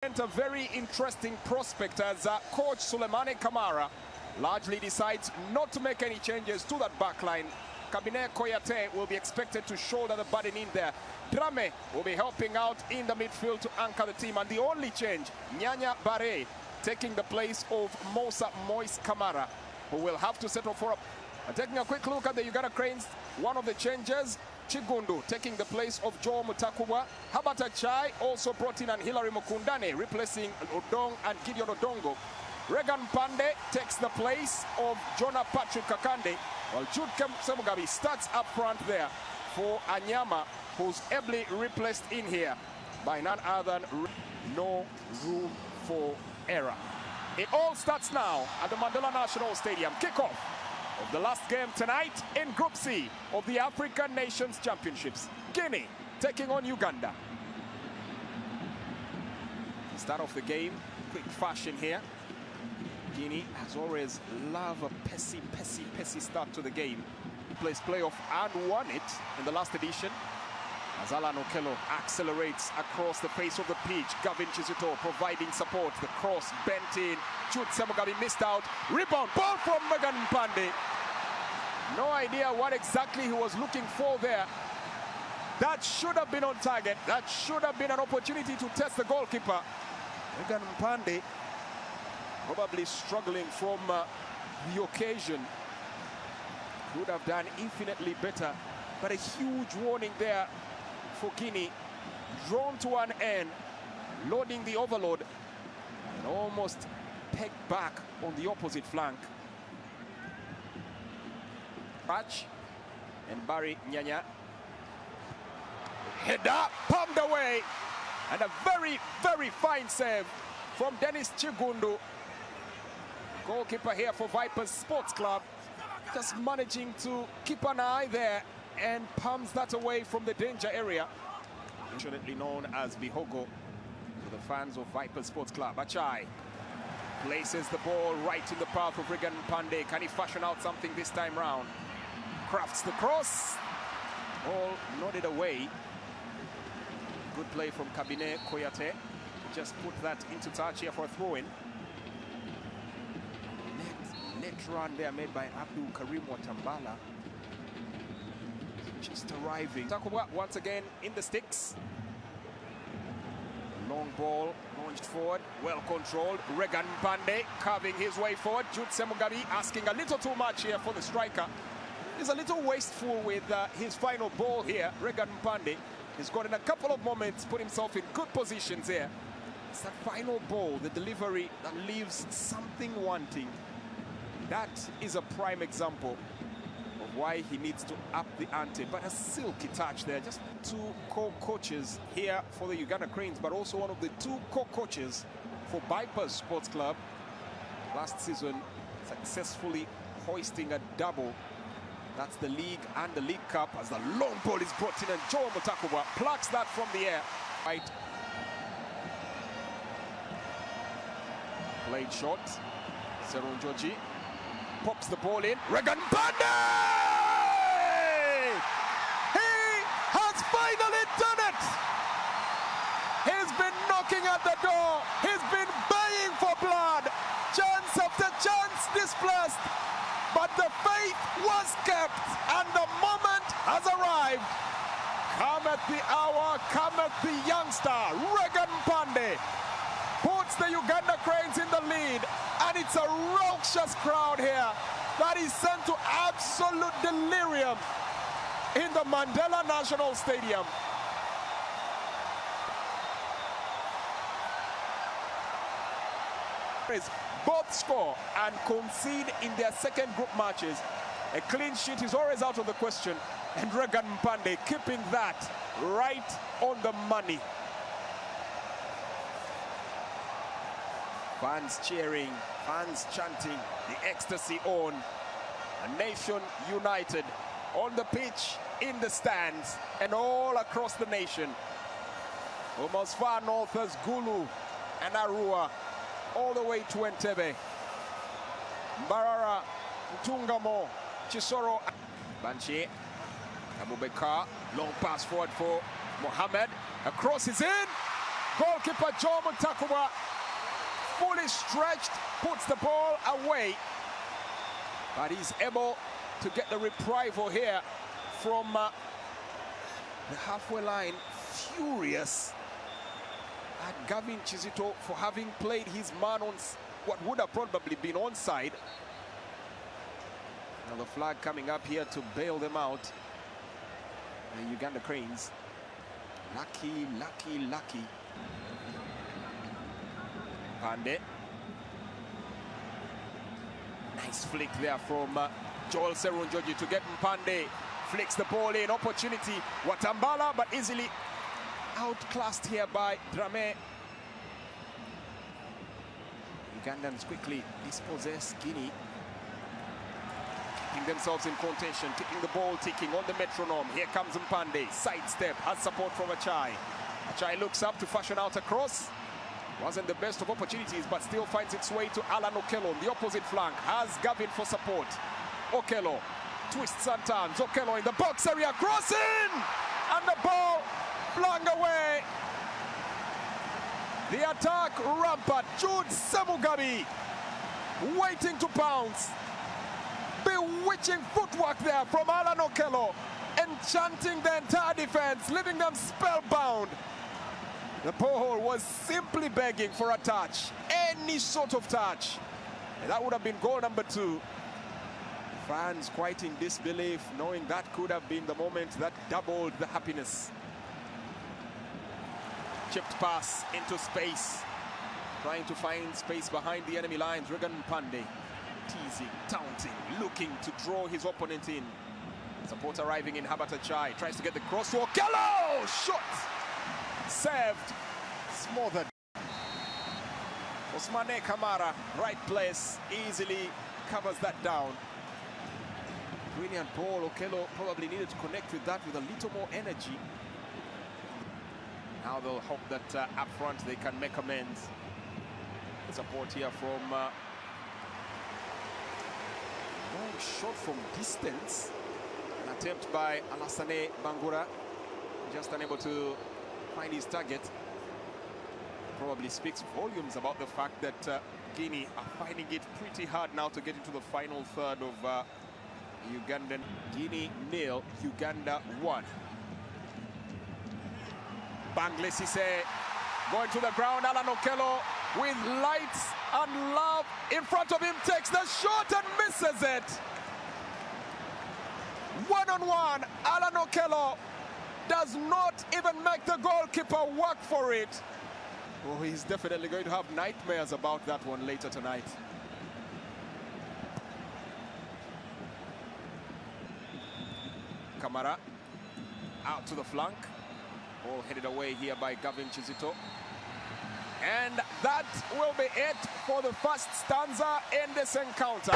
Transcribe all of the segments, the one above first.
A very interesting prospect as coach Sulemane Kamara largely decides not to make any changes to that backline. Kabine Koyate will be expected to shoulder the burden in there. Drame will be helping out in the midfield to anchor the team, and the only change, Nyanya Bare taking the place of Mosa Moise Kamara, who will have to settle for taking a quick look at the Uganda Cranes. One of the changes, Chigundu taking the place of Joe Mutakubwa. Habata Chai also brought in, and Hilary Mukundane replacing Odong and Gideon Odongo. Regan Pande takes the place of Jonah Patrick Kakande, while Jude Semugabi starts up front there for Anyama, who's ably replaced in here by none other than no room for error. It all starts now at the Mandela National Stadium. Kickoff of the last game tonight in Group C of the African Nations Championships. Guinea taking on Uganda. Start off the game, quick fashion here. Guinea has always loved a pessy start to the game. Plays playoff and won it in the last edition. As Alan Okello accelerates across the face of the pitch, Gavin Chizito providing support. The cross bent in. Jude Semugabi missed out. Rebound, ball from Megan Pande. No idea what exactly he was looking for there. That should have been on target. That should have been an opportunity to test the goalkeeper. Megan Pande probably struggling from the occasion. Could have done infinitely better, but a huge warning there for Guinea. Drawn to an end, loading the overload, and almost pegged back on the opposite flank. Patch and Barry Nyanya. Header pumped away, and a very fine save from Dennis Chigundu. Goalkeeper here for Vipers Sports Club, just managing to keep an eye there and palms that away from the danger area. Unfortunately known as Bihogo to the fans of Vipers Sports Club. Achai places the ball right in the path of Regan Pande. Can he fashion out something this time round? Crafts the cross. Ball nodded away. Good play from Kabine Koyate. Just put that into touch here for a throw-in. Net run there made by Abdul Karim Watambala. Just arriving. Takubwa once again in the sticks. Long ball launched forward, well controlled. Regan Pande carving his way forward. Jude Semugabi asking a little too much here for the striker. He's a little wasteful with his final ball here. Regan Pande has got in a couple of moments, put himself in good positions here. It's that final ball, the delivery that leaves something wanting. That is a prime example of why he needs to up the ante. But a silky touch there. Just two co-coaches here for the Uganda Cranes, but also one of the two co-coaches for Vipers Sports Club. Last season, successfully hoisting a double. That's the league and the League Cup, as the long ball is brought in, and Joe Mutakubwa plucks that from the air. Right. Played shot. Serun Joji pops the ball in. Regan Pande! He has finally done it! He's been knocking at the door. He's been baying for blood. Chance after chance displaced. But the faith was kept, and the moment has arrived. Come at the hour, come at the youngster. Regan Pande puts the Uganda Cranes in the lead, and it's a raucous crowd here that is sent to absolute delirium in the Mandela National Stadium. Both score and concede in their second group matches. A clean sheet is always out of the question, and Regan Pande keeping that right on the money. Fans cheering, fans chanting, the ecstasy on. A nation united on the pitch, in the stands, and all across the nation. From as far north as Gulu and Arua, all the way to Entebbe. Mbarara, Ntungamo, Chisoro, Banchi, Abubakar, long pass forward for Mohamed. A cross is in. Goalkeeper Joe Mutakuba, fully stretched, puts the ball away. But he's able to get the reprisal here from the halfway line. Furious at Gavin Chizito for having played his man on what would have probably been onside. Now the flag coming up here to bail them out. The Uganda Cranes. Lucky. Pande. Nice flick there from Joel Serunjoji to get Mpande. Flicks the ball in, opportunity. Watambala, but easily outclassed here by Drame. Ugandans quickly dispossess Guinea. Keeping themselves in contention, keeping the ball ticking on the metronome. Here comes Mpande, sidestep, has support from Achai. Achai looks up to fashion out a cross. Wasn't the best of opportunities, but still finds its way to Alan Okello on the opposite flank. Has Gavin for support. Okello twists and turns. Okello in the box area, crossing! And the ball flung away. The attack rampant. Jude Semugabi waiting to pounce. Bewitching footwork there from Alan Okello, enchanting the entire defense, leaving them spellbound. The ball was simply begging for a touch, any sort of touch. And that would have been goal number 2. Fans quite in disbelief, knowing that could have been the moment that doubled the happiness. Chipped pass into space, trying to find space behind the enemy lines. Regan Mpande teasing, taunting, looking to draw his opponent in. Support arriving in Habata Chai, tries to get the cross to Okello! Shot! Saved, smothered. Osmane Kamara, right place, easily covers that down. Brilliant ball. Okello probably needed to connect with that with a little more energy. Now they'll hope that up front they can make amends. Support here from long shot from distance. An attempt by Alassane Bangura, just unable to find his target. Probably speaks volumes about the fact that Guinea are finding it pretty hard now to get into the final third of Ugandan. Guinea 0, Uganda 1. Bangle Cisse going to the ground. Alan Okello with lights and love in front of him, takes the shot and misses it. One-on-one, Alan Okello does not even make the goalkeeper work for it. Oh, he's definitely going to have nightmares about that one later tonight. Kamara out to the flank. Ball headed away here by Gavin Chizito. And that will be it for the first stanza in this encounter.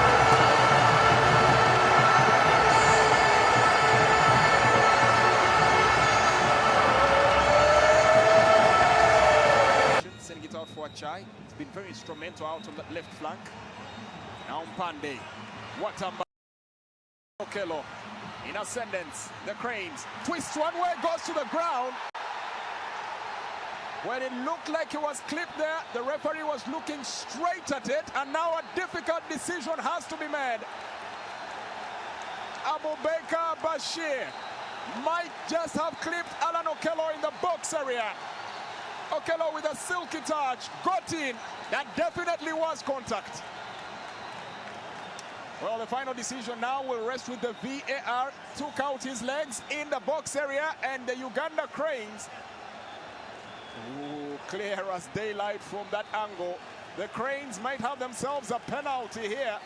Sending it out for Achai. It's been very instrumental out on that left flank. Now Mpande. Watamba. Okello in ascendance. The Cranes twists one way, goes to the ground. When it looked like he was clipped there, the referee was looking straight at it, and now a difficult decision has to be made. Abubakar Bashir might just have clipped Alan Okello in the box area. Okello with a silky touch, got in. That definitely was contact. Well, the final decision now will rest with the VAR. Took out his legs in the box area, and the Uganda Cranes, clear as daylight from that angle. The Cranes might have themselves a penalty here.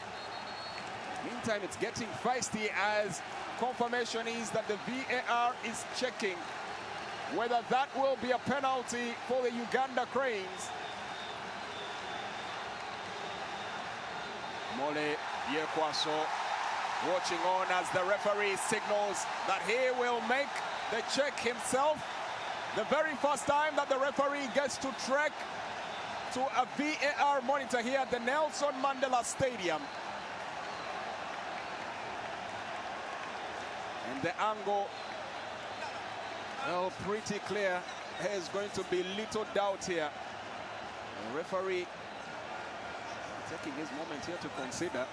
Meantime, it's getting feisty as confirmation is that the VAR is checking whether that will be a penalty for the Uganda Cranes. Mole Yekwaso watching on as the referee signals that he will make the check himself. The very first time that the referee gets to trek to a VAR monitor here at the Nelson Mandela Stadium. And the angle, well, pretty clear. There's going to be little doubt here. The referee taking his moment here to consider.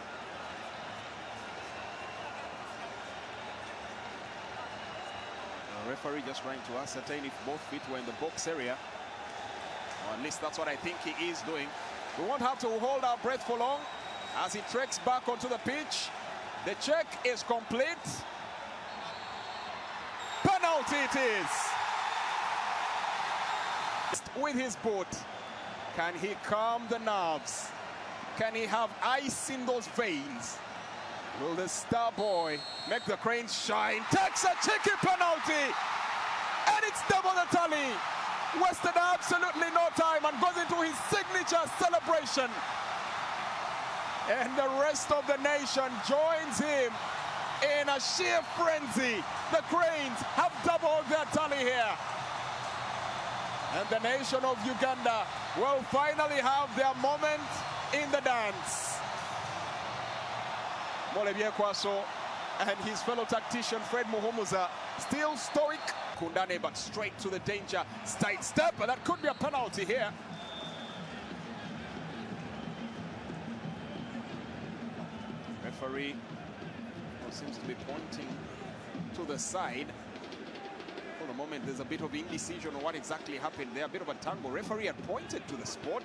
The referee just trying to ascertain if both feet were in the box area. Or at least that's what I think he is doing. We won't have to hold our breath for long as he treks back onto the pitch. The check is complete. Penalty it is. With his boot, can he calm the nerves? Can he have ice in those veins? Will the star boy make the cranes shine? Takes a cheeky penalty, and it's double the tally. Wasted absolutely no time and goes into his signature celebration. And the rest of the nation joins him in a sheer frenzy. The cranes have doubled their tally here. And the nation of Uganda will finally have their moment in the dance. Molebye Kwaso and his fellow tactician Fred Muhumuza still stoic. Kundane but straight to the danger. Side step, but that could be a penalty here. Referee seems to be pointing to the side. For the moment, there's a bit of indecision on what exactly happened there. A bit of a tangle. Referee had pointed to the spot.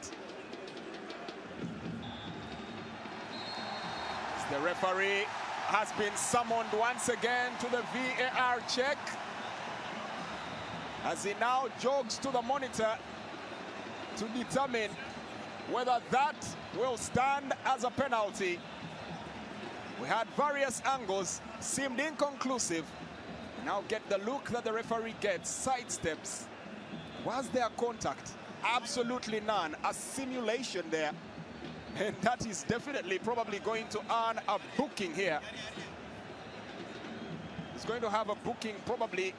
The referee has been summoned once again to the VAR check, as he now jogs to the monitor to determine whether that will stand as a penalty. We had various angles, seemed inconclusive. Now get the look that the referee gets, sidesteps. Was there contact? Absolutely none. A simulation there. And that is definitely probably going to earn a booking here. He's going to have a booking probably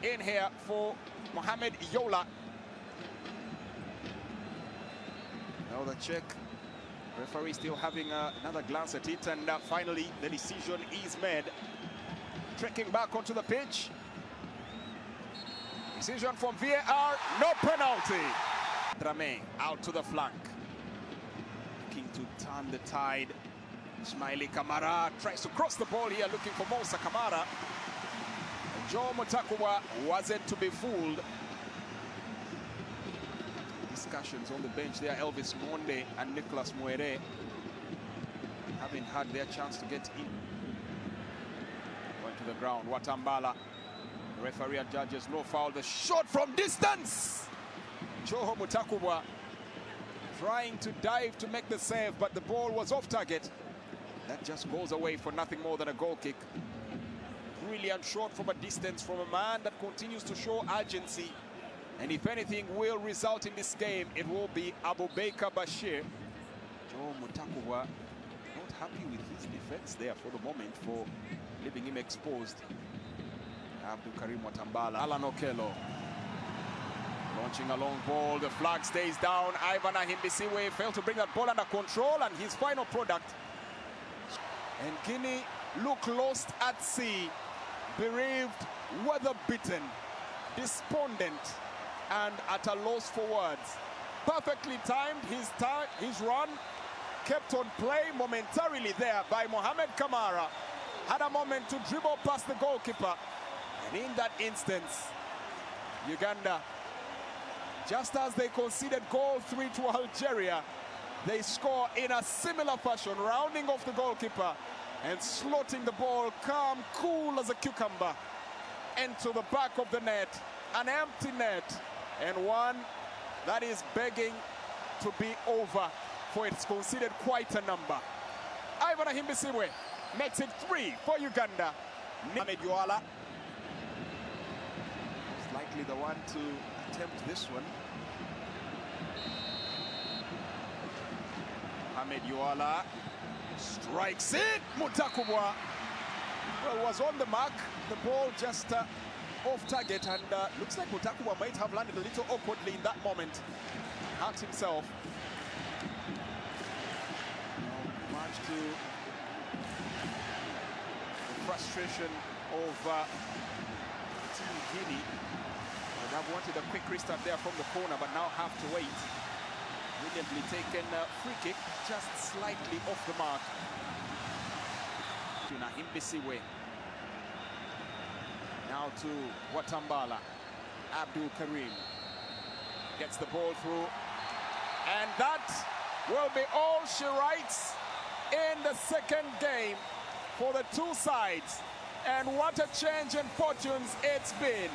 in here for Mohamed Yola. Now the check. Referee still having another glance at it, and finally the decision is made. Trekking back onto the pitch. Decision from VAR, no penalty. Drame out to the flank. Looking to turn the tide. Ismaili Kamara tries to cross the ball here, looking for Musa Kamara. Joe Mutakuwa wasn't to be fooled. Discussions on the bench there, Elvis Monde and Nicholas Muere having had their chance to get in. Going to the ground, Watambala. The referee judges no foul. The shot from distance. Joe Mutakuwa trying to dive to make the save, but the ball was off target. That just goes away for nothing more than a goal kick. Brilliant shot from a distance from a man that continues to show urgency. And if anything will result in this game, it will be Abubakar Bashir. Joe Mutakuwa not happy with his defense there for the moment, for leaving him exposed. Abdul Karim Watambala. Alan Okello launching a long ball. The flag stays down. Ivan Ahimbisiwe failed to bring that ball under control, and his final product. And Guinea look lost at sea, bereaved, weather-beaten, despondent, and at a loss for words. Perfectly timed his run, kept on play momentarily there by Mohamed Kamara. Had a moment to dribble past the goalkeeper. And in that instance, Uganda, just as they conceded goal 3 to Algeria, they score in a similar fashion, rounding off the goalkeeper and slotting the ball calm, cool as a cucumber into the back of the net. An empty net, and one that is begging to be over, for it's considered quite a number. Ivan Ahimbisiwe makes it 3 for Uganda. Mohamed Yola is likely the one to attempt this one. Mohamed Yola strikes it. Mutakuwa, well, was on the mark. The ball just off target, and looks like Mutakuwa might have landed a little awkwardly in that moment. Hurt himself. Much to the frustration of Team Guinea. I've wanted a quick restart there from the corner, but now have to wait. Brilliantly taken free kick, just slightly off the mark. To Nahimbisiwe. Now to Watambala. Abdul Karim gets the ball through. And that will be all she writes in the second game for the two sides. And what a change in fortunes it's been.